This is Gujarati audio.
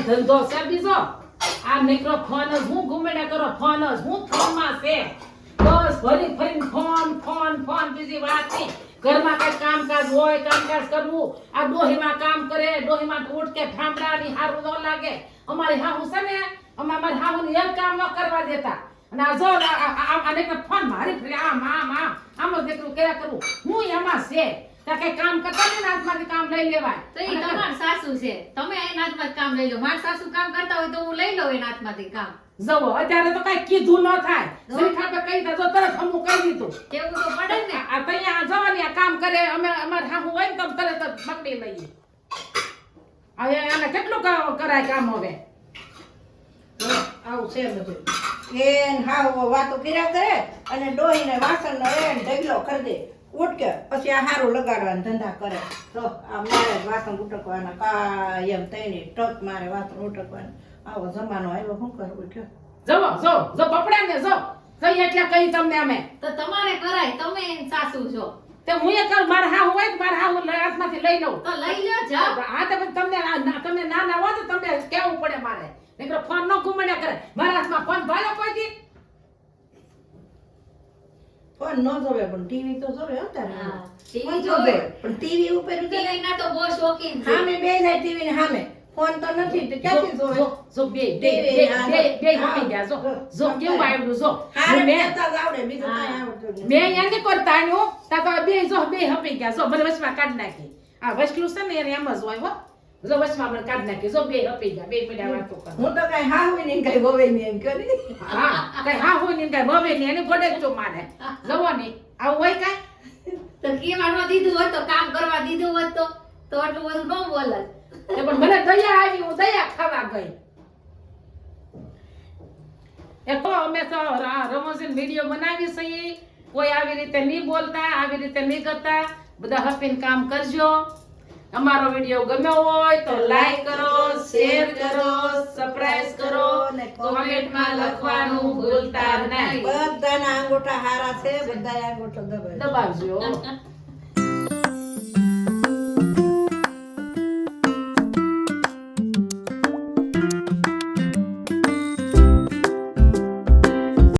ધંધો છે બીજો આ નીકળો ફોન જ હું ઘુમેડા કરો ફોન જ હું ફોનમાં છે બસ ફરી ફરીને ફોન બીજી વાત નહીં ઘરમાં કઈ કામકાજ હોય કામકાજ કરવું આ ડોહીમાં કામ કરે ડોહીમાં ઉઠ કે ઠામડાની હારું ન લાગે અમારી હાહુ છે ને અમારી હાહુને એક કામ ન કરવા દેતા અને આ જો આ નીકળો ફોન મારી ફરી આમ જ નીકળું કર્યા કરવું હું એમાં છે ત્યાં કઈ કામ કરતા ને હાથમાંથી કામ લઈ લેવાય તો એ તમાર સાસુ છે તમે એના હાથમાંથી કામ લઈ લો મારા સાસુ કામ કરતા હોય તો હું લઈ લઉં એના હાથમાંથી કામ જવો અત્યારે તો કઈ કીધું ન થાય શ્રીખાપે કહી દે તો તરત હમું કહી દીધું કેવું તો પડે ને આ તૈયા જવાની આ કામ કરે અમે અમારે હાહુ હોય ને તો તરત જ પકડી લઈએ હવે એને કેટલું કરાય કામ હવે આવું છે બધું એન હાવ વાતો કર્યા કરે અને ડોહીને વાસણ એન ઢગલો કરી દે ઉટકે પછી આ હારું લગાડવાના ધંધા કરે તો આ મારે જ વાસણ ઉટકવાના કાયમ તઈને ટક મારે વાસણ ઉટકવાના આવો જમાનો આવ્યો શું કરવું કયો જો પપડા ને જો કઈ એટલે કઈ તમને અમે તો તમારે કરાય તમે એની સાસુ છો તે હું એ કરું મારા હાહુ હોય તો મારા હાહુ હાથમાંથી લઈ લઉં તો લઈ લ્યો જાઓ હા તો તમને તમે નાના હો તો તમને કેવું પડે મારે નકર ફોન ન ઘુમણ્યા કરે મારા હાથમાં ફોન ભાળો કોઈ દી ફોન ન જોવે પણ ટીવી તો જોવે હતા હા, ટીવી ટીવી જોવે જોવે. પણ ટીવી ઉપર ટીવી ના તો બહુ શોખીન છે સામે બે જાય ટીવી ને સામે ફોન તો નથી તો ક્યાંથી જોવે જો બે હમી ગયા જો કેવું આવ્યું જો હારે મેં બેતા જ આવડે બીજું કાંઈ આવડતું નથી. મેં એને કરતા આન્યું તા તો બે હપી ગયા જો મને વચમાં કાઢ નાખી આ વસલું છે ને એને એમ જ હોય હો જો વચમાં મને કાઢ નાખી જો બે હપી ગયા બે પીડા વાતો કરે હું તો કઈ હા હોય ને કઈ હોવે ને એમ કરી હા કઈ હા હોય ને કઈ ભવે ને એને ગોડે ચો મારે જવો નહીં આવું હોય કાઈ તો કેવા ન દીધું હોત તો કામ કરવા દીધું હોત તો આટલું બધું ન બોલત તે પણ મને દયા આવી હું દયા ખાવા ગઈ એ તો અમે તો રમોજીન વિડિયો બનાવી છે કોઈ આવી રીતે નહીં બોલતા આવી રીતે નહીં કરતા બધા હપીને કામ કરજો અમારો વિડિયો ગમ્યો હોય તો લાઈક કરો શેર કરો સબસ્ક્રાઇબ કરો અને કોમેન્ટમાં લખવાનું ભૂલતા નહીં બધાના અંગૂઠા હારા છે બધાય અંગૂઠો દબાય દબાવજો